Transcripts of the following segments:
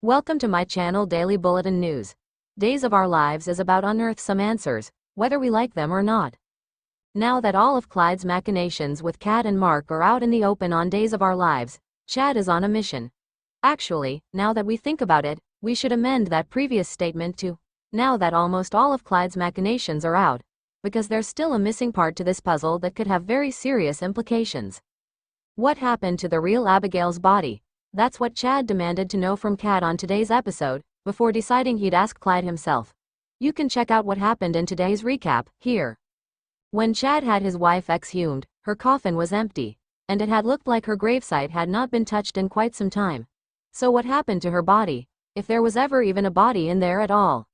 Welcome to my channel Daily Bulletin News. Days of Our Lives is about unearth some answers, whether we like them or not. Now that all of Clyde's machinations with Kat and Mark are out in the open on Days of Our Lives, Chad is on a mission. Actually, now that we think about it, we should amend that previous statement to, now that almost all of Clyde's machinations are out, because there's still a missing part to this puzzle that could have very serious implications. What happened to the real Abigail's body? That's what Chad demanded to know from Kat on today's episode, before deciding he'd ask Clyde himself. You can check out what happened in today's recap, here. When Chad had his wife exhumed, her coffin was empty, and it had looked like her gravesite had not been touched in quite some time. So what happened to her body, if there was ever even a body in there at all?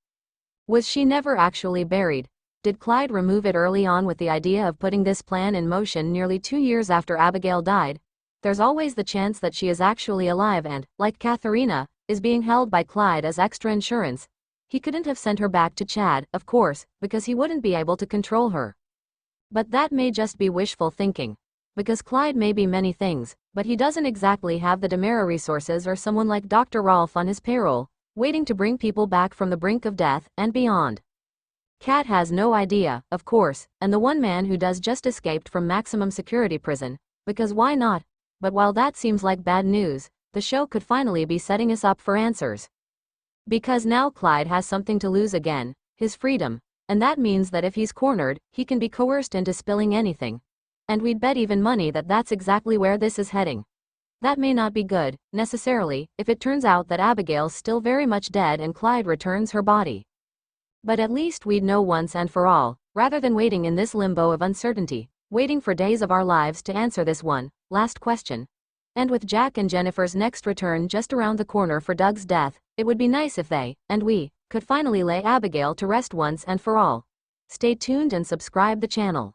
Was she never actually buried? Did Clyde remove it early on with the idea of putting this plan in motion nearly 2 years after Abigail died? There's always the chance that she is actually alive and, like Katharina, is being held by Clyde as extra insurance. He couldn't have sent her back to Chad, of course, because he wouldn't be able to control her. But that may just be wishful thinking. Because Clyde may be many things, but he doesn't exactly have the Demera resources or someone like Dr. Rolfe on his payroll, waiting to bring people back from the brink of death and beyond. Kat has no idea, of course, and the one man who does just escaped from maximum security prison, because why not? But while that seems like bad news, the show could finally be setting us up for answers. Because now Clyde has something to lose again, his freedom, and that means that if he's cornered, he can be coerced into spilling anything. And we'd bet even money that that's exactly where this is heading. That may not be good, necessarily, if it turns out that Abigail's still very much dead and Clyde returns her body. But at least we'd know once and for all, rather than waiting in this limbo of uncertainty, waiting for Days of Our Lives to answer this one last question. And with Jack and Jennifer's next return just around the corner for Doug's death, it would be nice if they, and we, could finally lay Abigail to rest once and for all. Stay tuned and subscribe the channel.